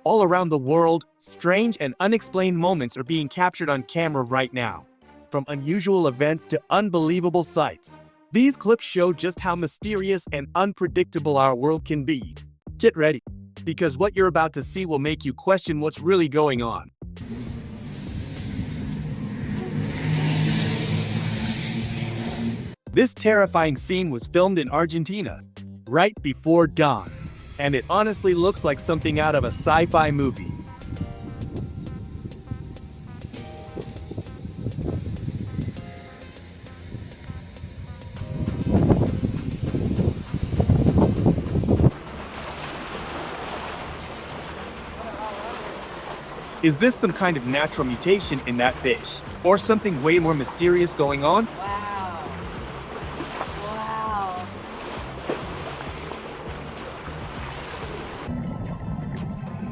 All around the world, strange and unexplained moments are being captured on camera right now. From unusual events to unbelievable sights. These clips show just how mysterious and unpredictable our world can be. Get ready, because what you're about to see will make you question what's really going on. This terrifying scene was filmed in Argentina, right before dawn, and it honestly looks like something out of a sci-fi movie. Is this some kind of natural mutation in that fish? Or something way more mysterious going on? Wow. Wow.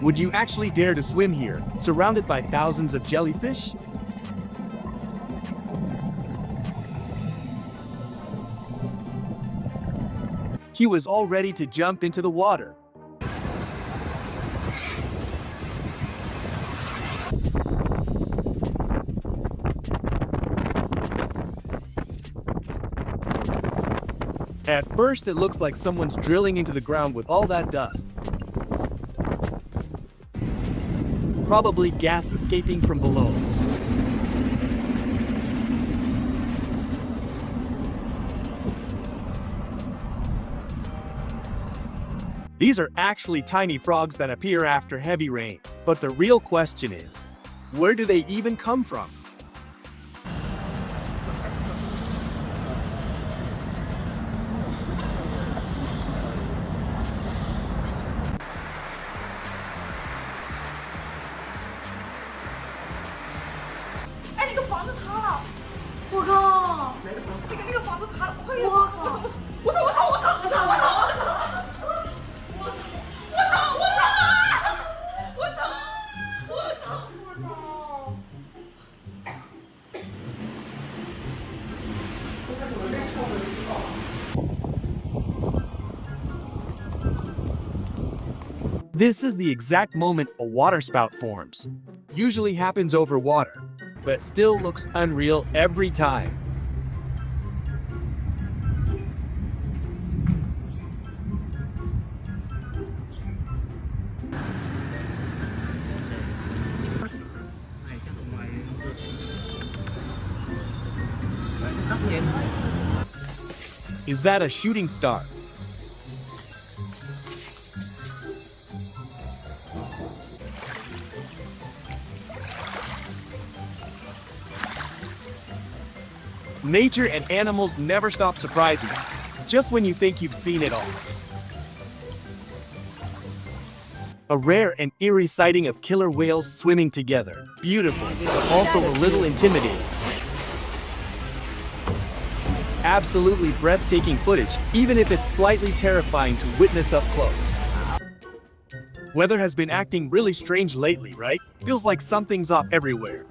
Would you actually dare to swim here, surrounded by thousands of jellyfish? He was all ready to jump into the water. At first, it looks like someone's drilling into the ground with all that dust. Probably gas escaping from below. These are actually tiny frogs that appear after heavy rain. But the real question is, where do they even come from? This is the exact moment a waterspout forms. Usually happens over water, but still looks unreal every time. Is that a shooting star? Nature and animals never stop surprising us, just when you think you've seen it all. A rare and eerie sighting of killer whales swimming together. Beautiful, but also a little intimidating. Absolutely breathtaking footage, even if it's slightly terrifying to witness up close. Weather has been acting really strange lately, right? Feels like something's off everywhere.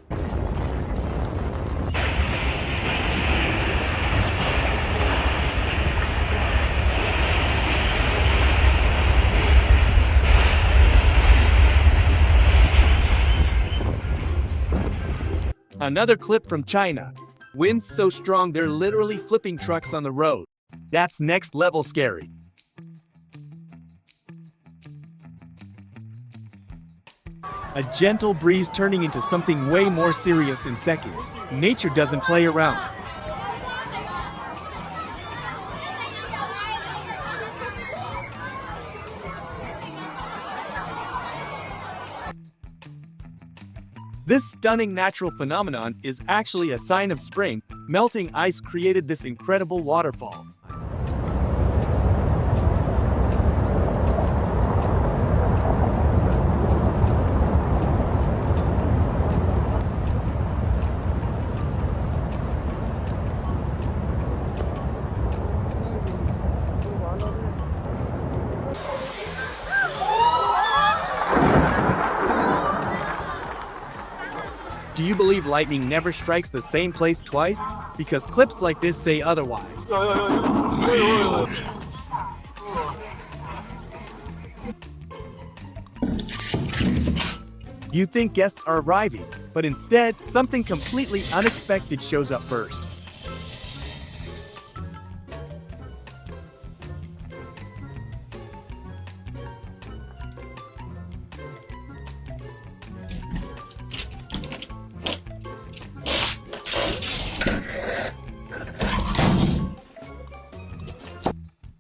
Another clip from China. Winds so strong they're literally flipping trucks on the road. That's next level scary. A gentle breeze turning into something way more serious in seconds. Nature doesn't play around. This stunning natural phenomenon is actually a sign of spring. Melting ice created this incredible waterfall. Do you believe lightning never strikes the same place twice? Because clips like this say otherwise. You think guests are arriving, but instead, something completely unexpected shows up first.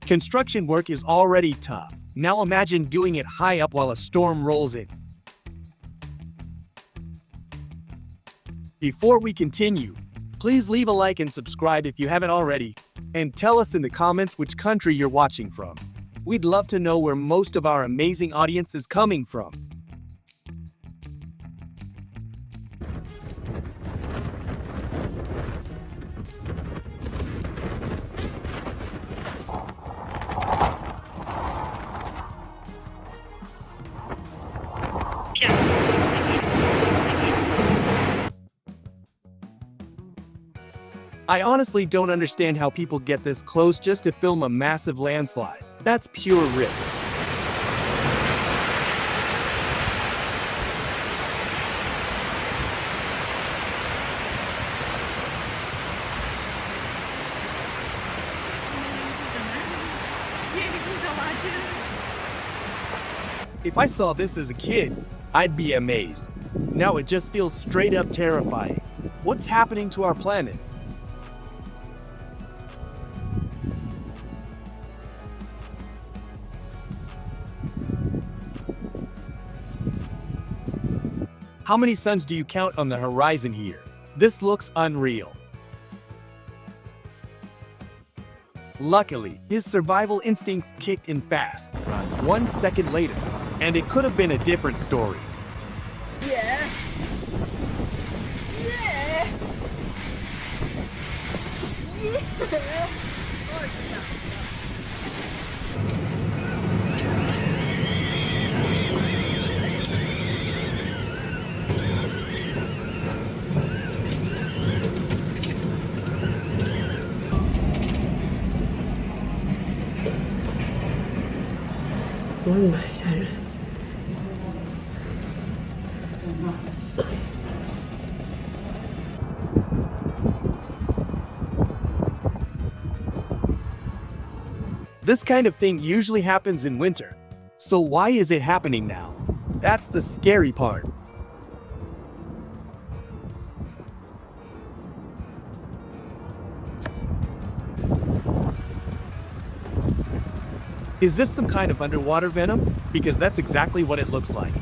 Construction work is already tough. Now imagine doing it high up while a storm rolls in. Before we continue, please leave a like and subscribe if you haven't already, and tell us in the comments which country you're watching from. We'd love to know where most of our amazing audience is coming from. I honestly don't understand how people get this close just to film a massive landslide. That's pure risk. If I saw this as a kid, I'd be amazed. Now it just feels straight up terrifying. What's happening to our planet? How many suns do you count on the horizon here? This looks unreal. Luckily, his survival instincts kicked in fast. 1 second later, and it could have been a different story. Yeah. Yeah. Yeah. This kind of thing usually happens in winter. So why is it happening now? That's the scary part. Is this some kind of underwater venom? Because that's exactly what it looks like.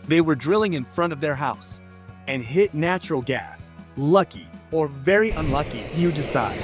They were drilling in front of their house and hit natural gas. Lucky or very unlucky, you decide.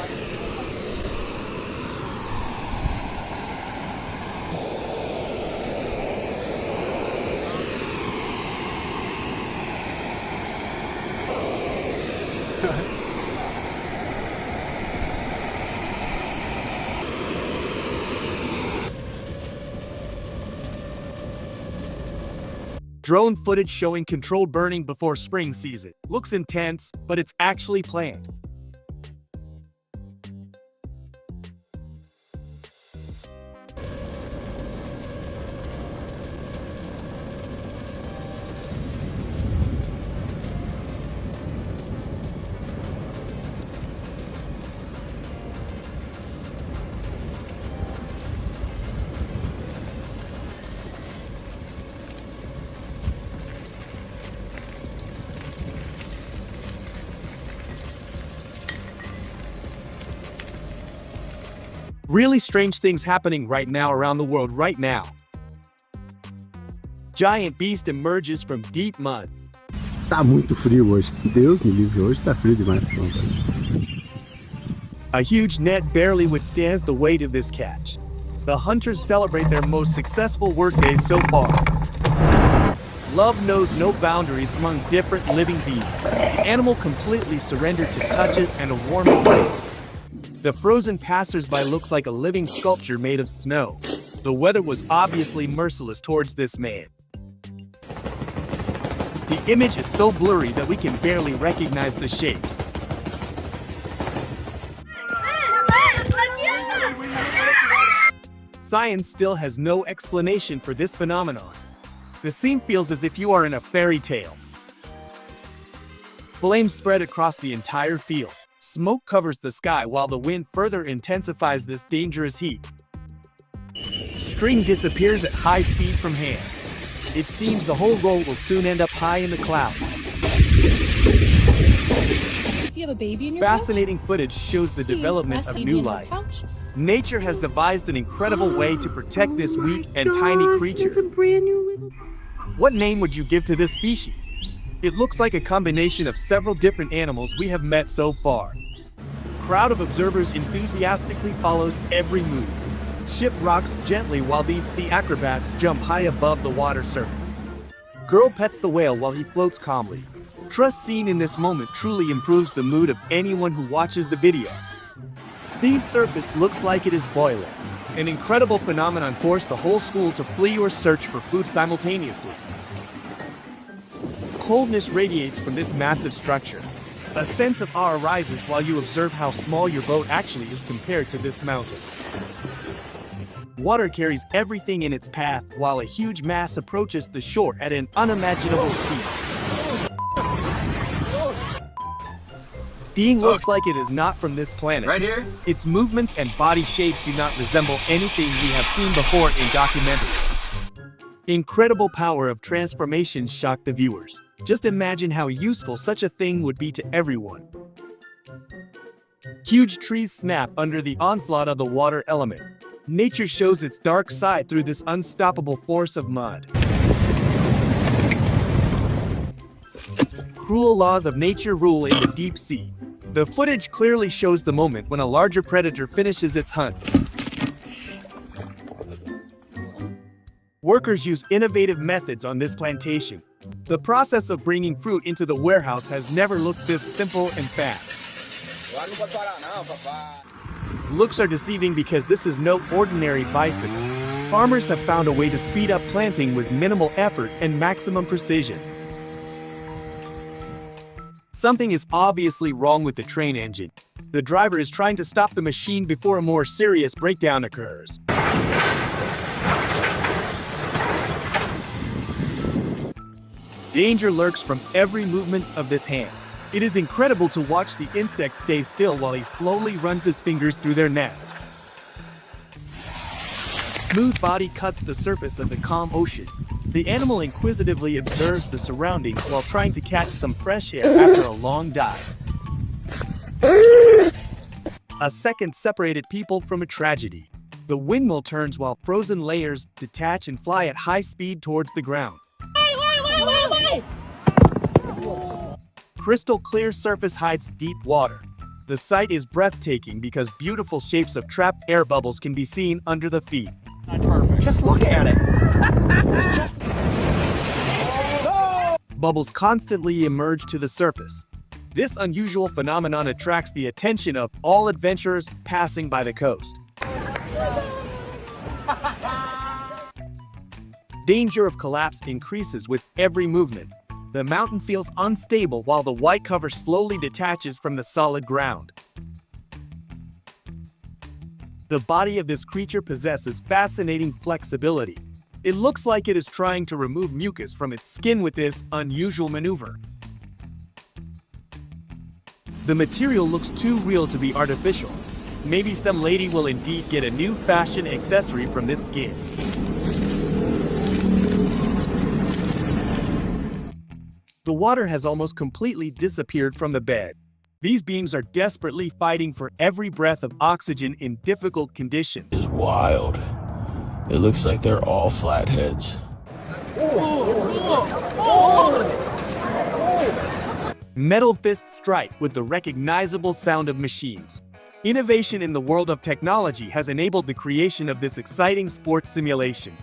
Drone footage showing controlled burning before spring season. Looks intense, but it's actually planned. Really strange things happening right now around the world right now. Giant beast emerges from deep mud. Tá muito frio hoje. Deus me livre, hoje tá frio demais. A huge net barely withstands the weight of this catch. The hunters celebrate their most successful workday so far. Love knows no boundaries among different living beings. The animal completely surrendered to touches and a warm embrace. The frozen passersby looks like a living sculpture made of snow. The weather was obviously merciless towards this man. The image is so blurry that we can barely recognize the shapes. Science still has no explanation for this phenomenon. The scene feels as if you are in a fairy tale. Flames spread across the entire field. Smoke covers the sky while the wind further intensifies this dangerous heat. String disappears at high speed from hands. It seems the whole roll will soon end up high in the clouds. You have a baby in your Fascinating footage shows the development of new life. Nature has devised an incredible way to protect this weak and tiny creature. What name would you give to this species? It looks like a combination of several different animals we have met so far. Crowd of observers enthusiastically follows every move. Ship rocks gently while these sea acrobats jump high above the water surface. Girl pets the whale while he floats calmly. Trust seen in this moment truly improves the mood of anyone who watches the video. Sea surface looks like it is boiling. An incredible phenomenon forced the whole school to flee or search for food simultaneously. Coldness radiates from this massive structure. A sense of awe arises while you observe how small your boat actually is compared to this mountain. Water carries everything in its path while a huge mass approaches the shore at an unimaginable speed. Being looks like it is not from this planet. Right here? Its movements and body shape do not resemble anything we have seen before in documentaries. Incredible power of transformation shocked the viewers. Just imagine how useful such a thing would be to everyone. Huge trees snap under the onslaught of the water element. Nature shows its dark side through this unstoppable force of mud. Cruel laws of nature rule in the deep sea. The footage clearly shows the moment when a larger predator finishes its hunt. Workers use innovative methods on this plantation. The process of bringing fruit into the warehouse has never looked this simple and fast. Looks are deceiving because this is no ordinary bicycle. Farmers have found a way to speed up planting with minimal effort and maximum precision. Something is obviously wrong with the train engine. The driver is trying to stop the machine before a more serious breakdown occurs. Danger lurks from every movement of this hand. It is incredible to watch the insect stay still while he slowly runs his fingers through their nest. Smooth body cuts the surface of the calm ocean. The animal inquisitively observes the surroundings while trying to catch some fresh air after a long dive. A second separated people from a tragedy. The windmill turns while frozen layers detach and fly at high speed towards the ground. Wait! Crystal clear surface hides deep water. The sight is breathtaking because beautiful shapes of trapped air bubbles can be seen under the feet. Just look at it. Bubbles constantly emerge to the surface. This unusual phenomenon attracts the attention of all adventurers passing by the coast. Danger of collapse increases with every movement. The mountain feels unstable while the white cover slowly detaches from the solid ground. The body of this creature possesses fascinating flexibility. It looks like it is trying to remove mucus from its skin with this unusual maneuver. The material looks too real to be artificial. Maybe some lady will indeed get a new fashion accessory from this skin. The water has almost completely disappeared from the bed. These beings are desperately fighting for every breath of oxygen in difficult conditions. It's wild. It looks like they're all flatheads. Metal fists strike with the recognizable sound of machines. Innovation in the world of technology has enabled the creation of this exciting sports simulation.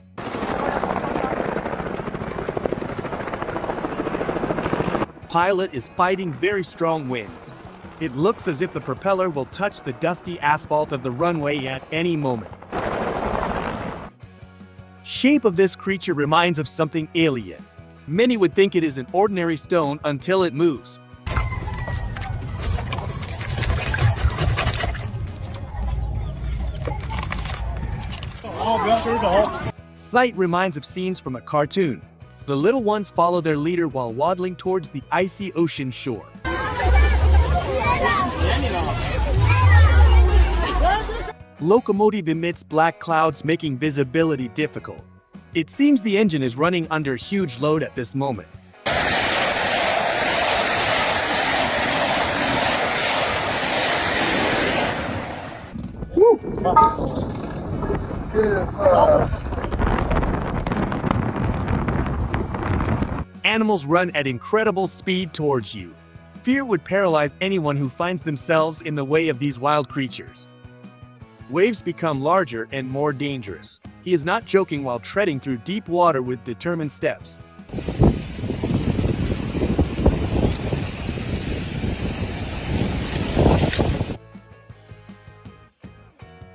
Pilot is fighting very strong winds. It looks as if the propeller will touch the dusty asphalt of the runway at any moment. shape of this creature reminds of something alien. Many would think it is an ordinary stone until it moves. Sight reminds of scenes from a cartoon. The little ones follow their leader while waddling towards the icy ocean shore. Locomotive emits black clouds, making visibility difficult. It seems the engine is running under huge load at this moment. Animals run at incredible speed towards you. Fear would paralyze anyone who finds themselves in the way of these wild creatures. Waves become larger and more dangerous. He is not joking while treading through deep water with determined steps.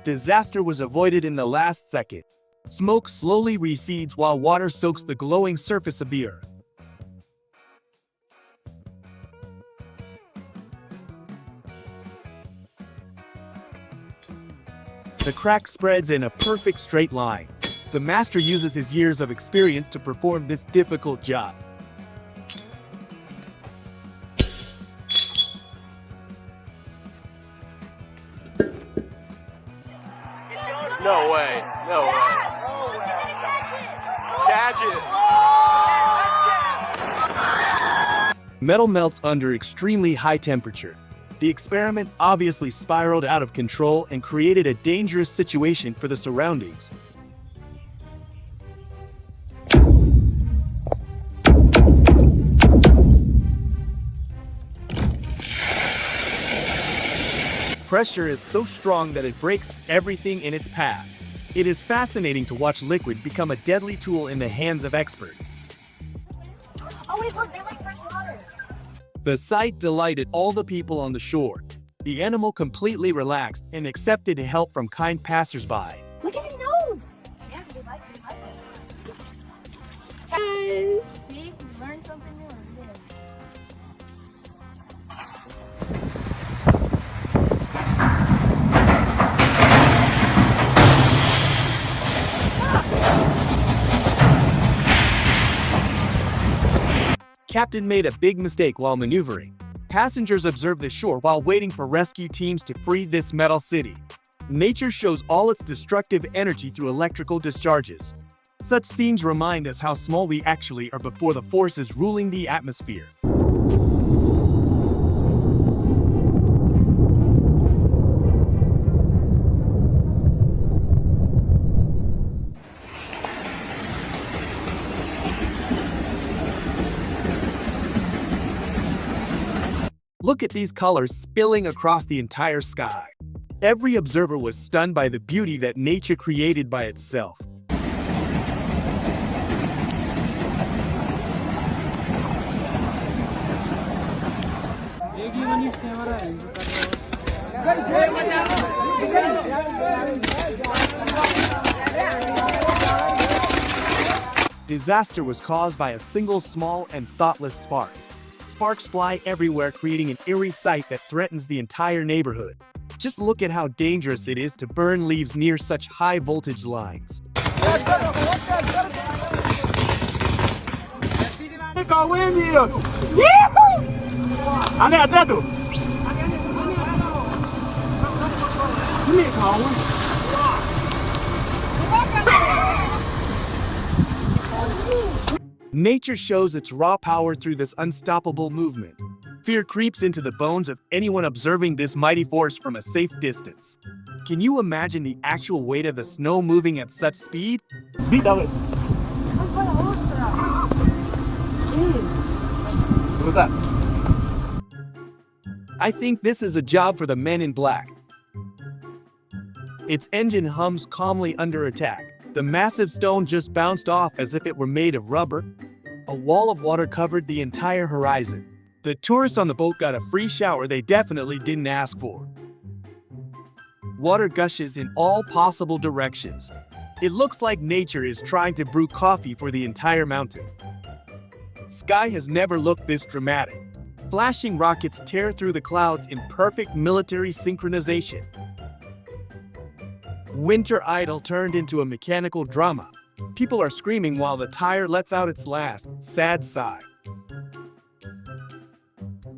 Disaster was avoided in the last second. Smoke slowly recedes while water soaks the glowing surface of the earth. The crack spreads in a perfect straight line. The master uses his years of experience to perform this difficult job. No way. No way. Catch it. Metal melts under extremely high temperature. The experiment obviously spiraled out of control and created a dangerous situation for the surroundings. Pressure is so strong that it breaks everything in its path. It is fascinating to watch liquid become a deadly tool in the hands of experts. Oh wait, look, they like fresh water. The sight delighted all the people on the shore. The animal completely relaxed and accepted help from kind passersby. Look at his nose. Yeah, they like it. See, you learned something new. Captain made a big mistake while maneuvering. Passengers observed the shore while waiting for rescue teams to free this metal city. Nature shows all its destructive energy through electrical discharges. Such scenes remind us how small we actually are before the forces ruling the atmosphere. Look at these colors spilling across the entire sky. Every observer was stunned by the beauty that nature created by itself. Disaster was caused by a single small and thoughtless spark. Sparks fly everywhere, creating an eerie sight that threatens the entire neighborhood. Just look at how dangerous it is to burn leaves near such high voltage lines. Nature shows its raw power through this unstoppable movement. Fear creeps into the bones of anyone observing this mighty force from a safe distance. Can you imagine the actual weight of the snow moving at such speed? I think this is a job for the men in black. Its engine hums calmly under attack. The massive stone just bounced off as if it were made of rubber. A wall of water covered the entire horizon. The tourists on the boat got a free shower they definitely didn't ask for. Water gushes in all possible directions. It looks like nature is trying to brew coffee for the entire mountain. Sky has never looked this dramatic. Flashing rockets tear through the clouds in perfect military synchronization. Winter Idol turned into a mechanical drama. People are screaming while the tire lets out its last, sad sigh.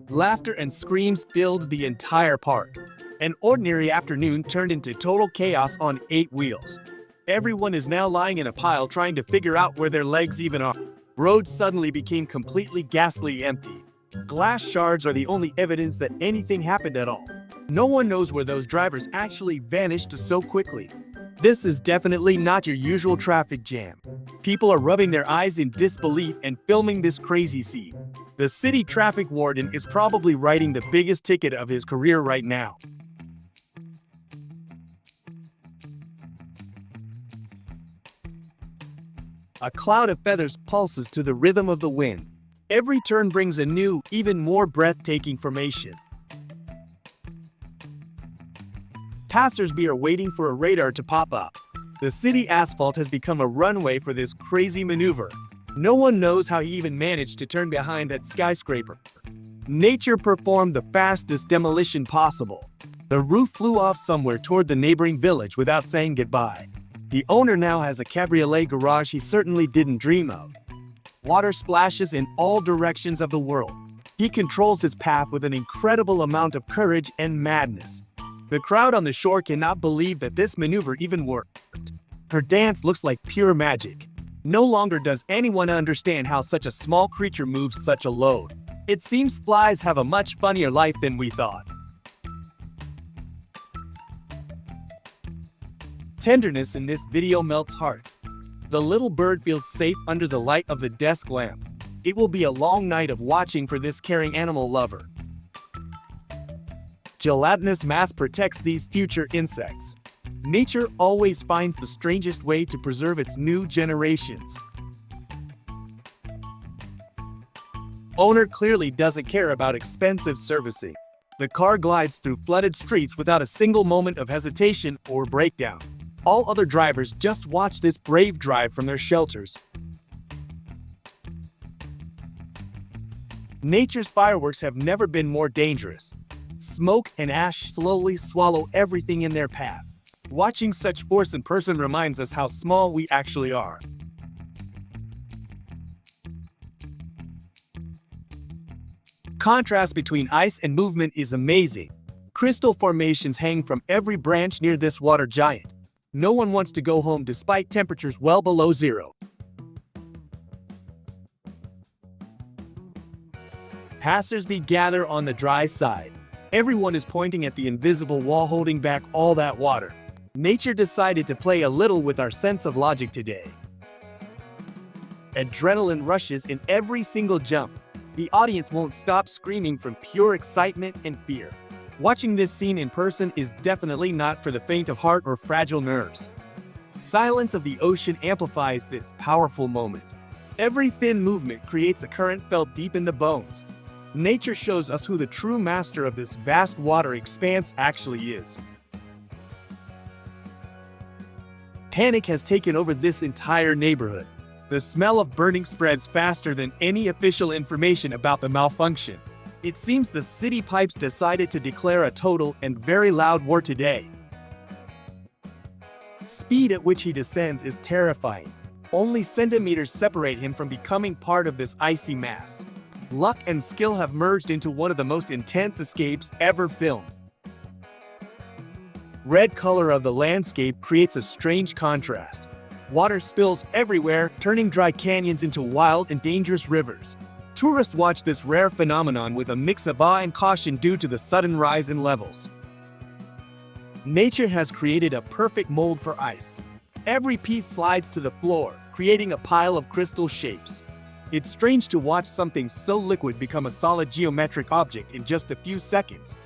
Laughter and screams filled the entire park. An ordinary afternoon turned into total chaos on 8 wheels. Everyone is now lying in a pile trying to figure out where their legs even are. Roads suddenly became completely ghastly empty. Glass shards are the only evidence that anything happened at all. No one knows where those drivers actually vanished so quickly. This is definitely not your usual traffic jam. People are rubbing their eyes in disbelief and filming this crazy scene. The city traffic warden is probably writing the biggest ticket of his career right now. A cloud of feathers pulses to the rhythm of the wind. Every turn brings a new, even more breathtaking formation. Passersby are waiting for a radar to pop up. The city asphalt has become a runway for this crazy maneuver. No one knows how he even managed to turn behind that skyscraper. Nature performed the fastest demolition possible. The roof flew off somewhere toward the neighboring village without saying goodbye. The owner now has a cabriolet garage he certainly didn't dream of. Water splashes in all directions of the world. He controls his path with an incredible amount of courage and madness. The crowd on the shore cannot believe that this maneuver even worked. Her dance looks like pure magic. No longer does anyone understand how such a small creature moves such a load. It seems flies have a much funnier life than we thought. Tenderness in this video melts hearts. The little bird feels safe under the light of the desk lamp. It will be a long night of watching for this caring animal lover. Gelatinous mass protects these future insects. Nature always finds the strangest way to preserve its new generations. Owner clearly doesn't care about expensive servicing. The car glides through flooded streets without a single moment of hesitation or breakdown. All other drivers just watch this brave drive from their shelters. Nature's fireworks have never been more dangerous. Smoke and ash slowly swallow everything in their path. Watching such force in person reminds us how small we actually are. Contrast between ice and movement is amazing. Crystal formations hang from every branch near this water giant. No one wants to go home despite temperatures well below zero. Passersby gather on the dry side. Everyone is pointing at the invisible wall holding back all that water. Nature decided to play a little with our sense of logic today. Adrenaline rushes in every single jump. The audience won't stop screaming from pure excitement and fear. Watching this scene in person is definitely not for the faint of heart or fragile nerves. Silence of the ocean amplifies this powerful moment. Every thin movement creates a current felt deep in the bones. Nature shows us who the true master of this vast water expanse actually is. Panic has taken over this entire neighborhood. The smell of burning spreads faster than any official information about the malfunction. It seems the city pipes decided to declare a total and very loud war today. Speed at which he descends is terrifying. Only centimeters separate him from becoming part of this icy mass. Luck and skill have merged into one of the most intense escapes ever filmed. Red color of the landscape creates a strange contrast. Water spills everywhere, turning dry canyons into wild and dangerous rivers. Tourists watch this rare phenomenon with a mix of awe and caution due to the sudden rise in levels. Nature has created a perfect mold for ice. Every piece slides to the floor, creating a pile of crystal shapes. It's strange to watch something so liquid become a solid geometric object in just a few seconds.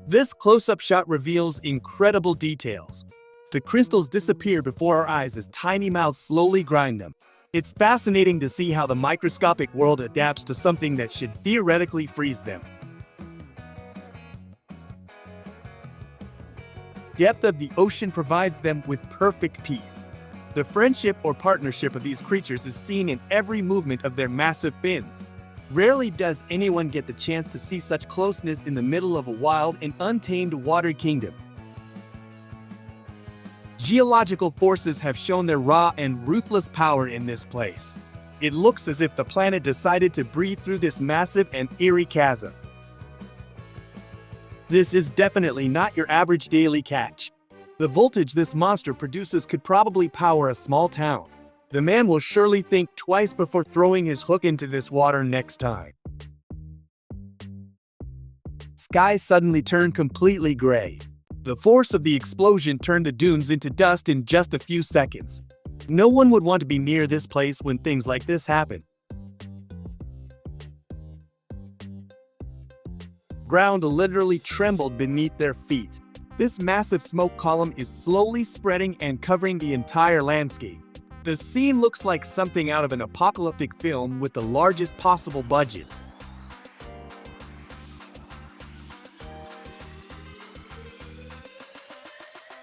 This close-up shot reveals incredible details. The crystals disappear before our eyes as tiny mouths slowly grind them. It's fascinating to see how the microscopic world adapts to something that should theoretically freeze them. depth of the ocean provides them with perfect peace. The friendship or partnership of these creatures is seen in every movement of their massive fins. Rarely does anyone get the chance to see such closeness in the middle of a wild and untamed water kingdom. Geological forces have shown their raw and ruthless power in this place. It looks as if the planet decided to breathe through this massive and eerie chasm. This is definitely not your average daily catch. The voltage this monster produces could probably power a small town. The man will surely think twice before throwing his hook into this water next time. Skies suddenly turned completely gray. The force of the explosion turned the dunes into dust in just a few seconds. No one would want to be near this place when things like this happen. Ground literally trembled beneath their feet. This massive smoke column is slowly spreading and covering the entire landscape. The scene looks like something out of an apocalyptic film with the largest possible budget.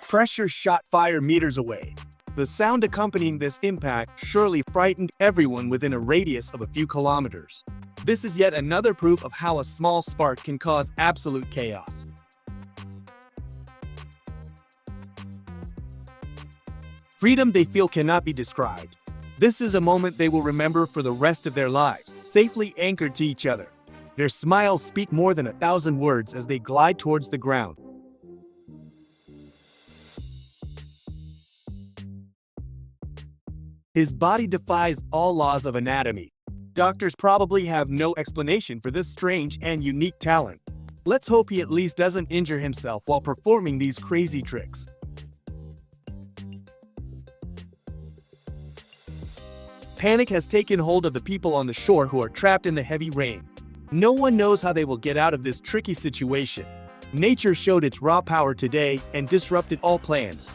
Pressure shot fire meters away. The sound accompanying this impact surely frightened everyone within a radius of a few kilometers. This is yet another proof of how a small spark can cause absolute chaos. Freedom they feel cannot be described. This is a moment they will remember for the rest of their lives, safely anchored to each other. Their smiles speak more than 1,000 words as they glide towards the ground. His body defies all laws of anatomy. Doctors probably have no explanation for this strange and unique talent. Let's hope he at least doesn't injure himself while performing these crazy tricks. Panic has taken hold of the people on the shore who are trapped in the heavy rain. No one knows how they will get out of this tricky situation. Nature showed its raw power today and disrupted all plans.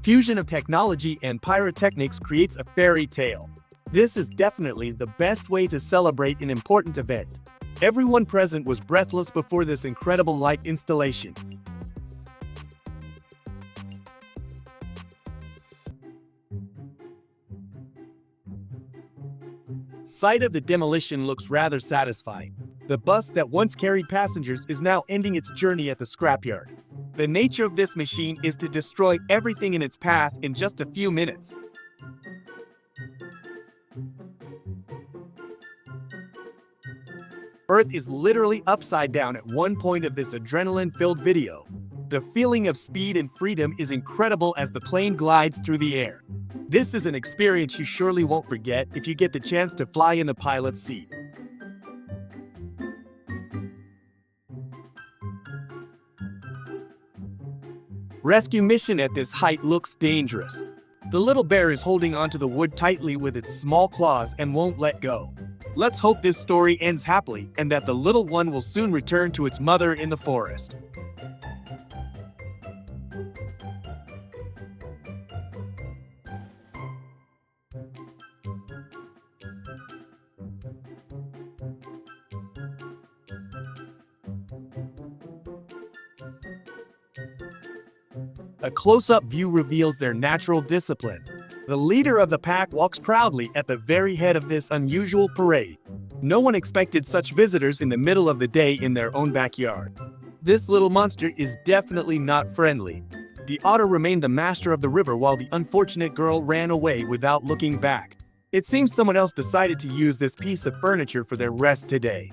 Fusion of technology and pyrotechnics creates a fairy tale. This is definitely the best way to celebrate an important event. Everyone present was breathless before this incredible light installation. Sight of the demolition looks rather satisfying. The bus that once carried passengers is now ending its journey at the scrapyard. The nature of this machine is to destroy everything in its path in just a few minutes. Earth is literally upside down at one point of this adrenaline-filled video. The feeling of speed and freedom is incredible as the plane glides through the air. This is an experience you surely won't forget if you get the chance to fly in the pilot's seat. Rescue mission at this height looks dangerous. The little bear is holding onto the wood tightly with its small claws and won't let go. Let's hope this story ends happily and that the little one will soon return to its mother in the forest. A close-up view reveals their natural discipline. The leader of the pack walks proudly at the very head of this unusual parade. No one expected such visitors in the middle of the day in their own backyard. This little monster is definitely not friendly. The otter remained the master of the river while the unfortunate girl ran away without looking back. It seems someone else decided to use this piece of furniture for their rest today.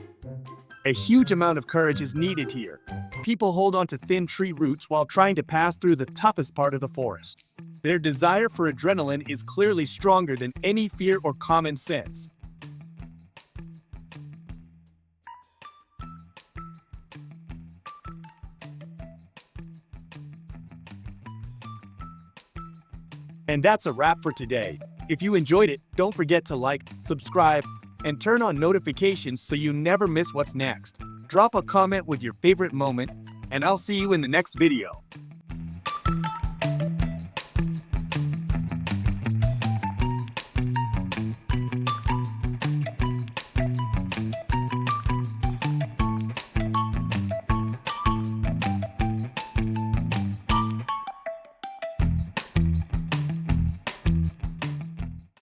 A huge amount of courage is needed here. People hold on to thin tree roots while trying to pass through the toughest part of the forest. Their desire for adrenaline is clearly stronger than any fear or common sense. And that's a wrap for today. If you enjoyed it, don't forget to like, subscribe, and turn on notifications so you never miss what's next. Drop a comment with your favorite moment, and I'll see you in the next video.